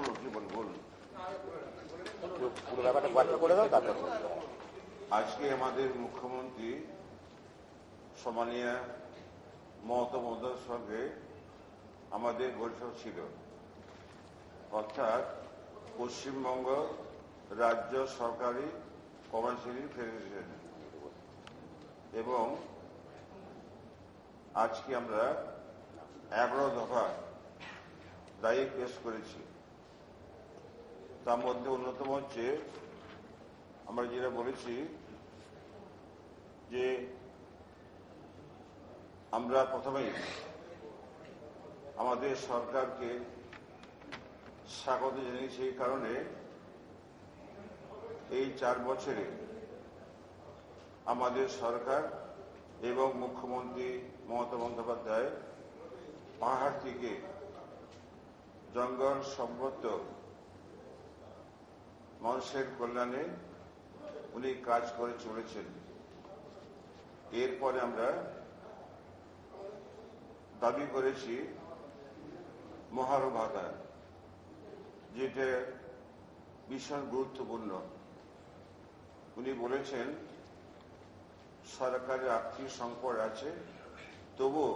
বলুন কি বলুন। পুরো ব্যাপারটা ব্যাখ্যা করে দাও তারপর। আজকে আমাদের মুখ্যমন্ত্রী সম্মানীয় মমতা বন্দ্যোপাধ্যায়ের সঙ্গে আমাদের বৈঠক ছিল, অর্থাৎ পশ্চিমবঙ্গ রাজ্য সরকারি কর্মচারী ফেডারেশন, এবং আজকে আমরা 11 দফা দায়ী পেশ করেছি। তার মধ্যে অন্যতম হচ্ছে আমরা যেটা বলেছি যে আমরা প্রথমেই আমাদের সরকারকে স্বাগত জানিয়েছি, এই কারণে এই 4 বছরে আমাদের সরকার এবং মুখ্যমন্ত্রী মমতা বন্দ্যোপাধ্যায় পাহাড় থেকে জঙ্গল সম্পর্ক মানুষের কল্যাণে উনি কাজ করে চলেছেন। এরপরে আমরা দাবি করেছি মহার্ঘ ভাতা, যেটা ভীষণ গুরুত্বপূর্ণ। উনি বলেছেন সরকারের আর্থিক সংকট আছে, তবু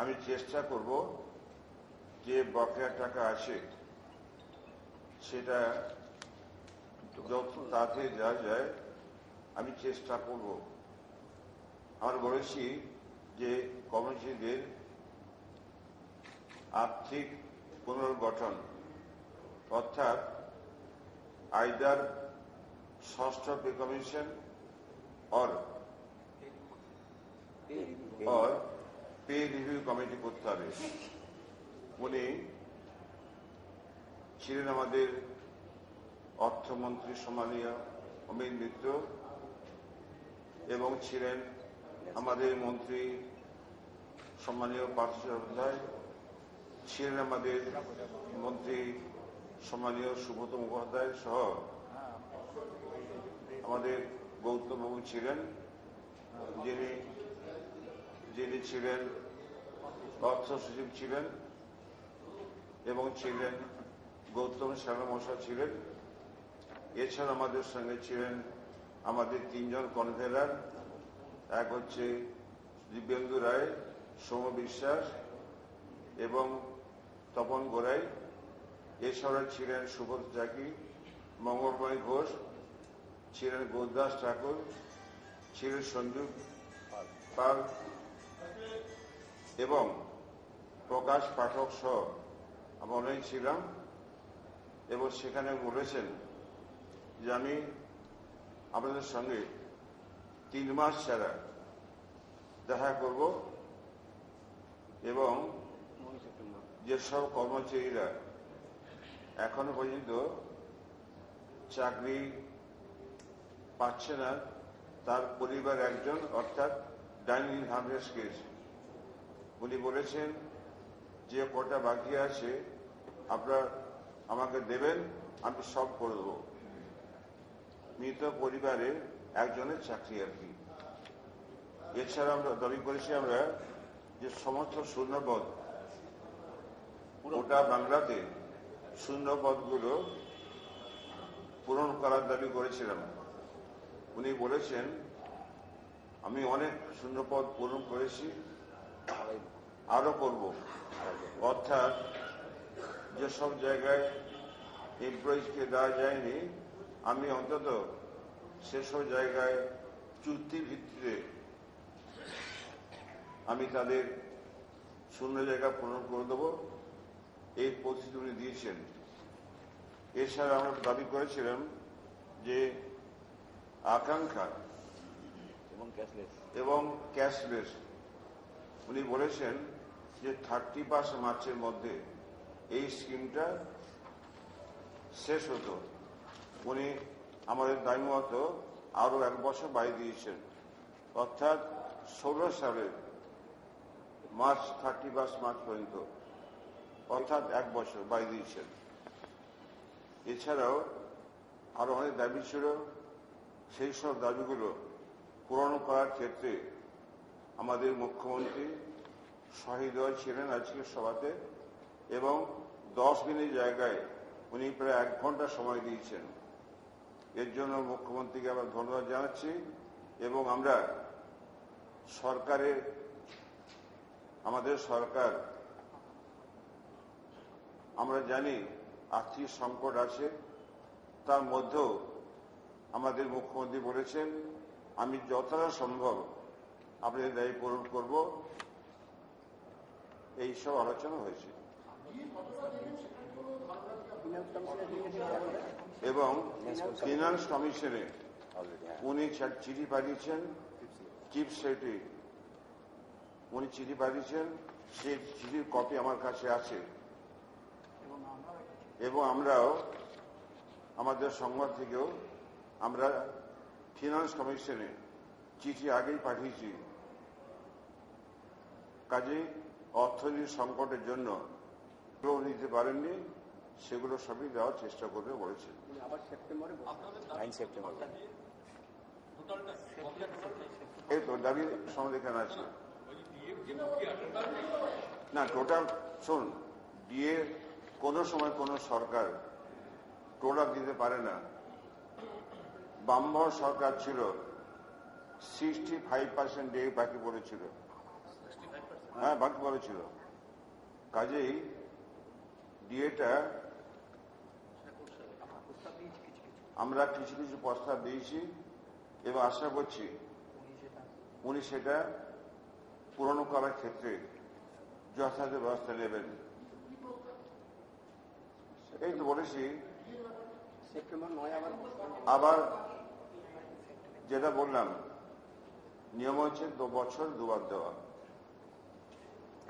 আমি চেষ্টা করব যে বকেয়া টাকা আছে সেটা যত তাড়াতাড়ি দেওয়া যায় আমি চেষ্টা করব। আমরা বলেছি যে কর্মচারীদের আর্থিক পুনর্গঠন, অর্থাৎ আইদার ষষ্ঠ পে কমিশন और পে রিভিউ কমিটি করতে হবে। উনি ছিলেন আমাদের অর্থমন্ত্রী সম্মানীয় অমিত মিত্র, এবং ছিলেন আমাদের মন্ত্রী সম্মানীয় পার্থ চট্টোপাধ্যায়, ছিলেন আমাদের মন্ত্রী সম্মানীয় সুব্রত মুখোপাধ্যায় সহ আমাদের গৌতমবাবু ছিলেন, যিনি ছিলেন অর্থ সচিব ছিলেন, এবং ছিলেন গৌতম সারা মশাই ছিলেন। এছাড়া আমাদের সঙ্গে ছিলেন আমাদের 3 জন কনভেনার, এক হচ্ছে দিব্যেন্দু রায়, সৌম্য বিশ্বাস এবং তপন গোড়াই। এছাড়া ছিলেন সুব্রত চাকি, মঙ্গলময় ঘোষ, ছিলেন গৌরদাস ঠাকুর, ছিলেন সঞ্জু পাল এবং প্রকাশ পাঠক সহ আমরা অনেক ছিলাম। এবং সেখানে বলেছেন যে আমি আপনাদের সঙ্গে 3 মাস ছাড়া দেখা করব, এবং যেসব কর্মচারীরা এখনো পর্যন্ত চাকরি পাচ্ছে না, তার পরিবার একজন, অর্থাৎ ডাইনিং হার্ভেস্ট কেস, উনি বলেছেন যে কটা বাকি আছে আপনারা আমাকে দেবেন, আমি সব করে দেবো। মৃত পরিবারের একজনের চাকরি আর কি। এছাড়া আমরা দাবি করেছি আমরা যে সমস্ত শূন্যপদ, গোটা বাংলাতে শূন্যপদগুলো পূরণ করার দাবি করেছিলাম। উনি বলেছেন আমি অনেক শূন্যপদ পূরণ করেছি, আরো করব। অর্থাৎ যেসব জায়গায় এমপ্লয়িজকে দেওয়া যায়নি, আমি অন্তত সেসব জায়গায় চুক্তি ভিত্তিতে আমি তাদের শূন্য জায়গা পূরণ করে দেব, এই প্রতিশ্রুতি উনি দিয়েছেন। এছাড়া আমরা দাবি করেছিলাম যে আকাঙ্ক্ষা এবং ক্যাশলেস, উনি বলেছেন যে 31 মার্চের মধ্যে এই স্কিমটা শেষ হতো। উনি আমাদের দাবি মতো আরো 1 বছর বাড়িয়ে দিয়েছেন, অর্থাৎ 16 সালের 31 মার্চ পর্যন্ত, অর্থাৎ 1 বছর বাড়িয়ে দিয়েছেন। এছাড়াও আরো অনেক দাবি ছিল, সেই সব দাবিগুলো পূরণ করার ক্ষেত্রে আমাদের মুখ্যমন্ত্রী সহৃদয় ছিলেন আজকের সভাতে, এবং 10 মিনিট জায়গায় উনি প্রায় 1 ঘন্টা সময় দিয়েছেন। এর জন্য মুখ্যমন্ত্রীকে আমরা ধন্যবাদ জানাচ্ছি এবং আমরা আমাদের সরকার আমরা জানি আর্থিক সংকট আছে, তার মধ্যেও আমাদের মুখ্যমন্ত্রী বলেছেন আমি যতটা সম্ভব আপনাদের দায়ী পূরণ করব। এই সব আলোচনা হয়েছে এবং ফিনান্স কমিশনে উনি চিঠি পাঠিয়েছেন, চিফ সেক্রেটারি উনি চিঠি পাঠিয়েছেন, সেই চিঠির কপি আমার কাছে আছে এবং আমরাও আমাদের সংবাদ থেকেও আমরা ফিনান্স কমিশনে চিঠি আগেই পাঠিয়েছি। কাজেই অর্থনৈতিক সংকটের জন্য নিতে পারেননি, সেগুলো সবই দেওয়ার চেষ্টা করবে বলেছেন। এই তো দাবি সমাধান আছে না, টোটাল শোন, ডিএ কোনো সময় কোনো সরকার টোটাল দিতে পারে না। বামভার সরকার ছিল 65% ডিএ বাকি পড়েছিল, হ্যাঁ বাকি পড়েছিল। কাজেই ডিএটা আমরা কিছু কিছু প্রস্তাব দিয়েছি এবং আশা করছি উনি সেটা পূরণ করার ক্ষেত্রে যথাযথ ব্যবস্থা নেবেন। এই তো বলেছি। আবার যেটা বললাম, নিয়ম হচ্ছে 2 বছর 2 বার দেওয়া,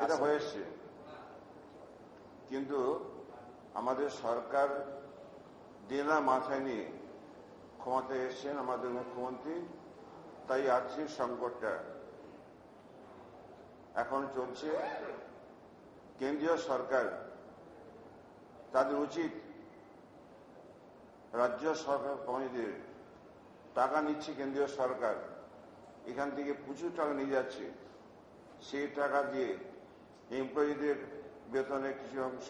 এটা হয়ে এসছে। কিন্তু আমাদের সরকার দেনা মাথায় নিয়ে ক্ষমতায় এসেছেন আমাদের মুখ্যমন্ত্রী, তাই আর্থিক সংকটটা এখন চলছে। কেন্দ্রীয় সরকার তাদের উচিত রাজ্য সরকার কমিটিদের টাকা নিচ্ছে, কেন্দ্রীয় সরকার এখান থেকে প্রচুর টাকা নিয়ে যাচ্ছে, সেই টাকা দিয়ে এমপ্লয়িদের বেতনের কিছু অংশ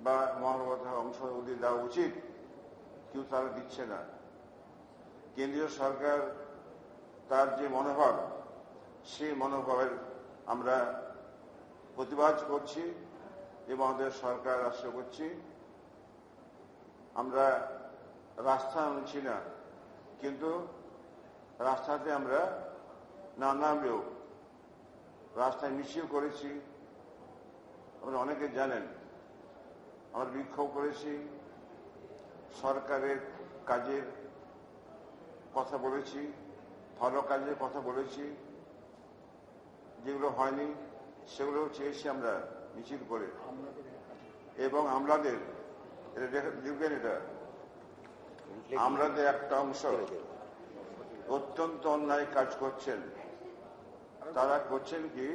বা মহার্ঘভাতার অংশ ওদের দেওয়া উচিত, কিন্তু তারা দিচ্ছে না। কেন্দ্রীয় সরকার তার যে মনোভাব, সেই মনোভাবের আমরা প্রতিবাদ করছি এবং আমাদের সরকার আশা করছি। আমরা রাস্তা আনছি না, কিন্তু রাস্তাতে আমরা না নামলেও রাস্তায় মিছিল করেছি, আমরা অনেকে জানেন। আমরা বিক্ষোভ করেছি, সরকারের কাজের কথা বলেছি, ভালো কাজের কথা বলেছি, যেগুলো হয়নি সেগুলো চেয়েছি আমরা মিছিল করে। এবং আমলাদের লিখবেন, এটা আমলাদের একটা অংশ অত্যন্ত অন্যায় কাজ করছেন। তারা করছেন কি,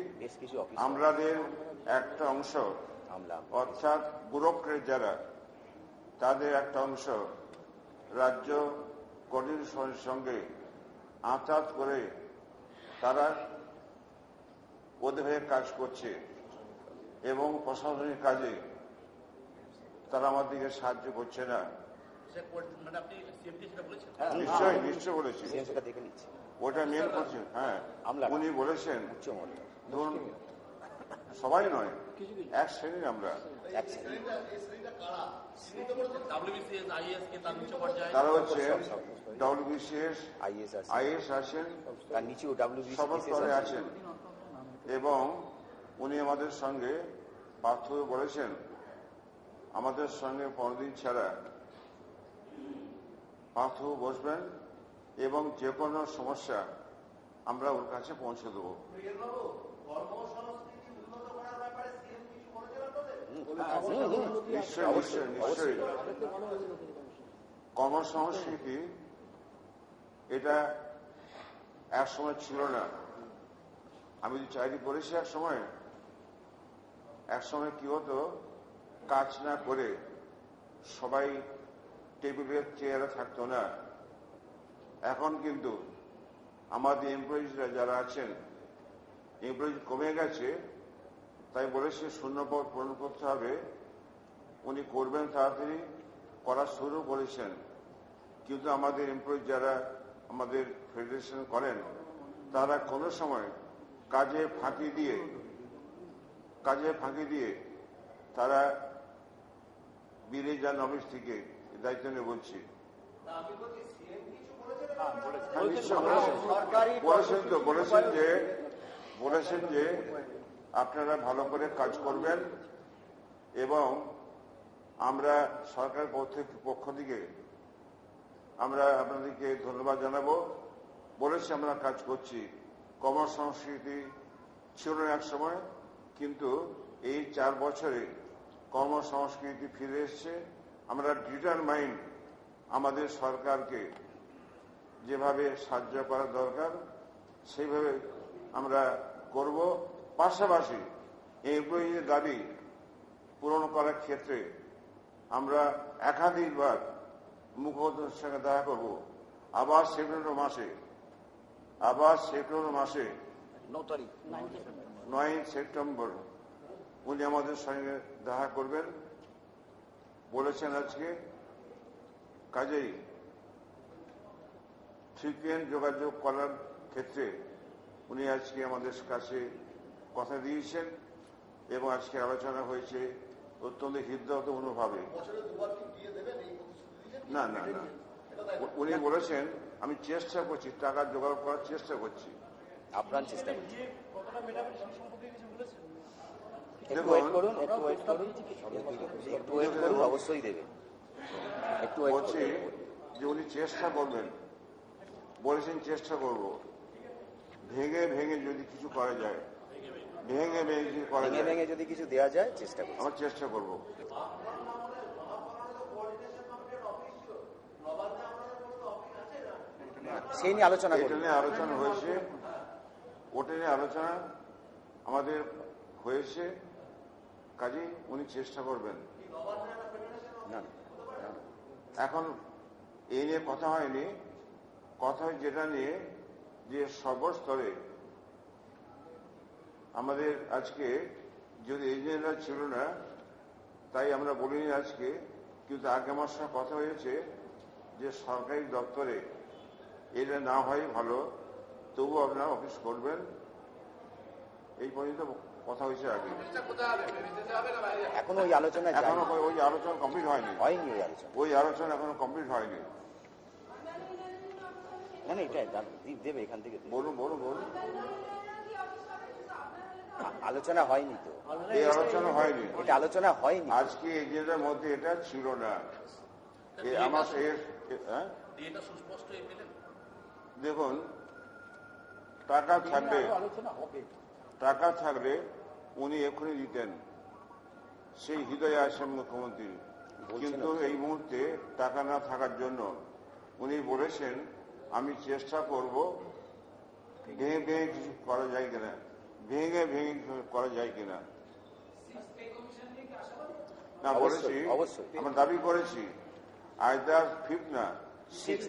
আমলাদের একটা অংশ অর্থাৎ ব্যুরোক্রেট যারা, তাদের একটা অংশ রাজ্য কোঅর্ডিনেশনের সঙ্গে আঁতাত করে তারা ওদের হয়ে কাজ করছে এবং প্রশাসনিক কাজে তারা আমাদেরকে সাহায্য করছে না। নিশ্চয়ই নিশ্চয় বলেছি, ওটা মেন করছেন। হ্যাঁ, উনি বলেছেন, ধরুন সবাই নয়, এক শ্রেণীর আমরা, তারা হচ্ছে ডব্লিউবিসিএস, আইএস আছেন, সব স্তরে আছেন। এবং উনি আমাদের সঙ্গে পার্থক্য বলেছেন, আমাদের সঙ্গে 15 দিন ছাড়া পার্থক্য বসবেন এবং যে কোনো সমস্যা আমরা ওর কাছে পৌঁছে দেবো। নিশ্চয়ই নিশ্চয়ই নিশ্চয়ই। কর্মসংস্কৃতি এটা এক সময় ছিল না। আমি যে চাকরি করেছি এক সময় কি হতো, কাজ না করে সবাই টেবিলের চেয়ারে থাকতো না। এখন কিন্তু আমাদের এমপ্লয়িজরা যারা আছেন, এমপ্লয়িজ কমে গেছে, তাই বলেছে শূন্যপদ পূরণ করতে হবে উনি করবেন, তাড়াতাড়ি করা শুরু করেছেন। কিন্তু আমাদের এমপ্লয়ি যারা আমাদের ফেডারেশন করেন, তারা কোনো সময় কাজে ফাঁকি দিয়ে তারা বেরিয়ে যান অফিস থেকে। দায়িত্ব নিয়ে বলছি। বলেছেন যে আপনারা ভালো করে কাজ করবেন এবং আমরা সরকার পক্ষ থেকে আমরা আপনাদেরকে ধন্যবাদ জানাবো। বলেছি আমরা কাজ করছি। কর্মসংস্কৃতি ছিল না এক সময়, কিন্তু এই 4 বছরে কর্মসংস্কৃতি ফিরে এসছে। আমরা ডিটারমাইন্ড আমাদের সরকারকে যেভাবে সাহায্য করা দরকার সেইভাবে আমরা করব। পাশাপাশি এমপ্লয়িদের দাবি পূরণ করার ক্ষেত্রে আমরা একাধিকবার মুখ্যমন্ত্রীর সঙ্গে দেখা করব। আবার সেপ্টেম্বর মাসে 9 সেপ্টেম্বর উনি আমাদের সঙ্গে দেখা করবেন বলেছেন আজকে। কাজেই ফ্রিকুয়েন্ট যোগাযোগ করার ক্ষেত্রে উনি আজকে আমাদের কাছে কথা দিয়েছেন এবং আজকে আলোচনা হয়েছে অত্যন্ত হৃদয়ভাবে। না, উনি বলেছেন আমি চেষ্টা করছি, টাকা জোগাড় করার চেষ্টা করছি। আপনার চেষ্টা করছি। অবশ্যই দেবে। বলছি যে উনি চেষ্টা করবেন, বলেছেন চেষ্টা করব। ভেঙে যদি কিছু করা যায়, ভেঙে যদি কিছু দেওয়া যায় চেষ্টা করব, আমার চেষ্টা করব। সেই নিয়ে আলোচনা হয়েছে, ওটা নিয়ে আলোচনা আমাদের হয়েছে। কাজেই উনি চেষ্টা করবেন। এখন এই নিয়ে কথা হয়নি, কথা যেটা নিয়ে যে সর্বস্তরে আমাদের আজকে যদি ইঞ্জিনিয়াররা ছিল না, তাই আমরা বলিনি আজকে, কিন্তু আগে আমার সঙ্গে কথা হয়েছে যে সরকারি দপ্তরে এটা না হয় ভালো, তবু আপনারা অফিস করবেন। এই পর্যন্ত কথা হয়েছে আগে। এখন ওই আলোচনা কমপ্লিট হয়নি। ওই আলোচনা এখনো কমপ্লিট হয়নি। মানে এটা দেবে এখান থেকে। বলুন। আলোচনা হয়নি তো, এই আলোচনা হয়নি, এটা আলোচনা হয়নি আজকে এজেন্ডার মধ্যে এটা ছিল না। আমার দেখুন, টাকা থাকলে উনি এক্ষুনি দিতেন, সেই হৃদয়ে আছেন মুখ্যমন্ত্রী। কিন্তু এই মুহূর্তে টাকা না থাকার জন্য উনি বলেছেন আমি চেষ্টা করব ভেঙে কিছু করা যায় কিনা, না বলেছি, আমরা দাবি করেছি আইদার 5th না 6th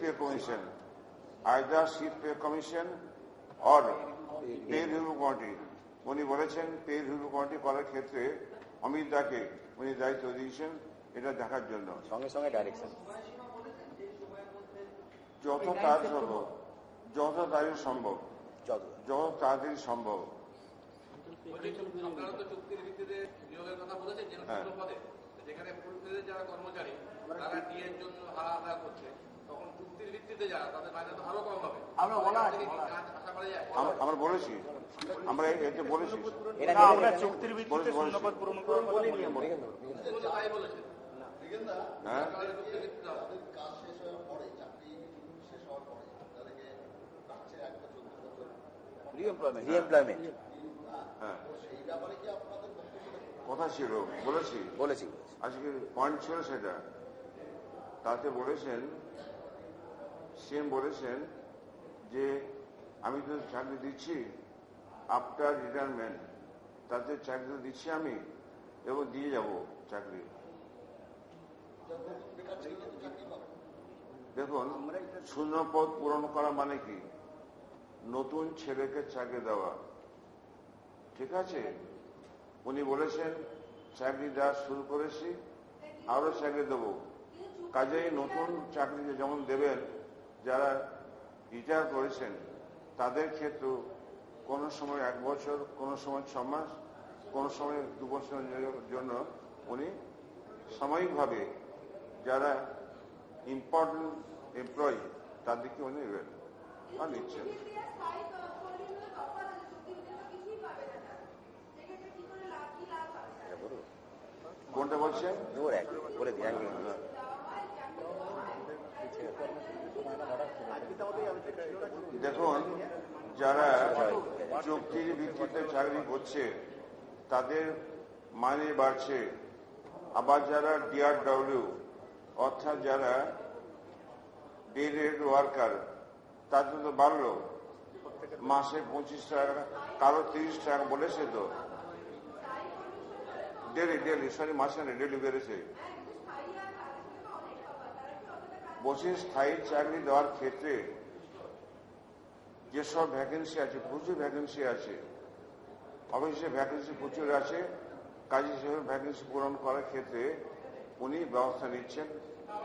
pay commission, or pay review committee. উনি বলেছেন পে রিভিউ কমিটি করার ক্ষেত্রে অমিত দাকে উনি দায়িত্ব দিয়েছেন এটা দেখার জন্য। সঙ্গে ডাইরেকশন যত তাড়াতাড়ি সম্ভব। আপনারা তো চুক্তির ভিত্তিতে নিয়োগের কথা বলেছেন, পদে যেখানে ফুলফিলের যারা কর্মচারী তারা ডিএর জন্য হাহাকার করছে, তখন চুক্তির ভিত্তিতে যারা তাদের মাইনে তো আরো কম হবে। আমরা বলেছি, আমরা এতে বলেছি চুক্তির ভিত্তিতে শূন্যপদ পূরণ করার কথা তাই বলেছেন। হ্যাঁ, রিএমপ্লয়মেন্ট কথা ছিল, বলেছি আজকে পয়েন্ট ছিল সেটা। তাতে বলেছেন, সিএম বলেছেন যে আমি তো চাকরি দিচ্ছি আফটার রিটায়ারমেন্ট, তাতে চাকরি তো দিচ্ছি আমি এবং দিয়ে যাব চাকরি। দেখুন, শূন্য পদ পূরণ করা মানে কি? নতুন ছেলেকে চাকরি দেওয়া, ঠিক আছে? উনি বলেছেন চাকরি দেওয়া শুরু করেছি আরো চাকরি দেবো। কাজেই নতুন চাকরি যেমন দেবেন, যারা রিটায়ার করেছেন তাদের ক্ষেত্রেও কোনো সময় 1 বছর, কোনো সময় 6 মাস, কোনো সময় 2 বছরের জন্য উনি সাময়িকভাবে যারা ইম্পর্টেন্ট এমপ্লয়ি তাদেরকে উনি নেবেন আর নিচ্ছেন। কোনটা বলছেন? জোর এক বলে দিই আগে। দেখুন, যারা চুক্তির ভিত্তিতে চাকরি করছে তাদের মাইনে বাড়ছে, আবার যারা DRW অর্থাৎ যারা ডে রেট ওয়ার্কার তাদের তো বাড়লো, মাসে 25 টাকা, কারো 30 টাকা বলেছে তো। ডেলি মাসে না, ডেলি বেড়েছে। বলছি স্থায়ী চাকরি দেওয়ার ক্ষেত্রে যেসব ভ্যাকেন্সি আছে, প্রচুর ভ্যাকেন্সি আছে, অফিসে ভ্যাকেন্সি প্রচুর আছে, কাজে হিসেবে ভ্যাকেন্সি পূরণ করার ক্ষেত্রে উনি ব্যবস্থা নিচ্ছেন।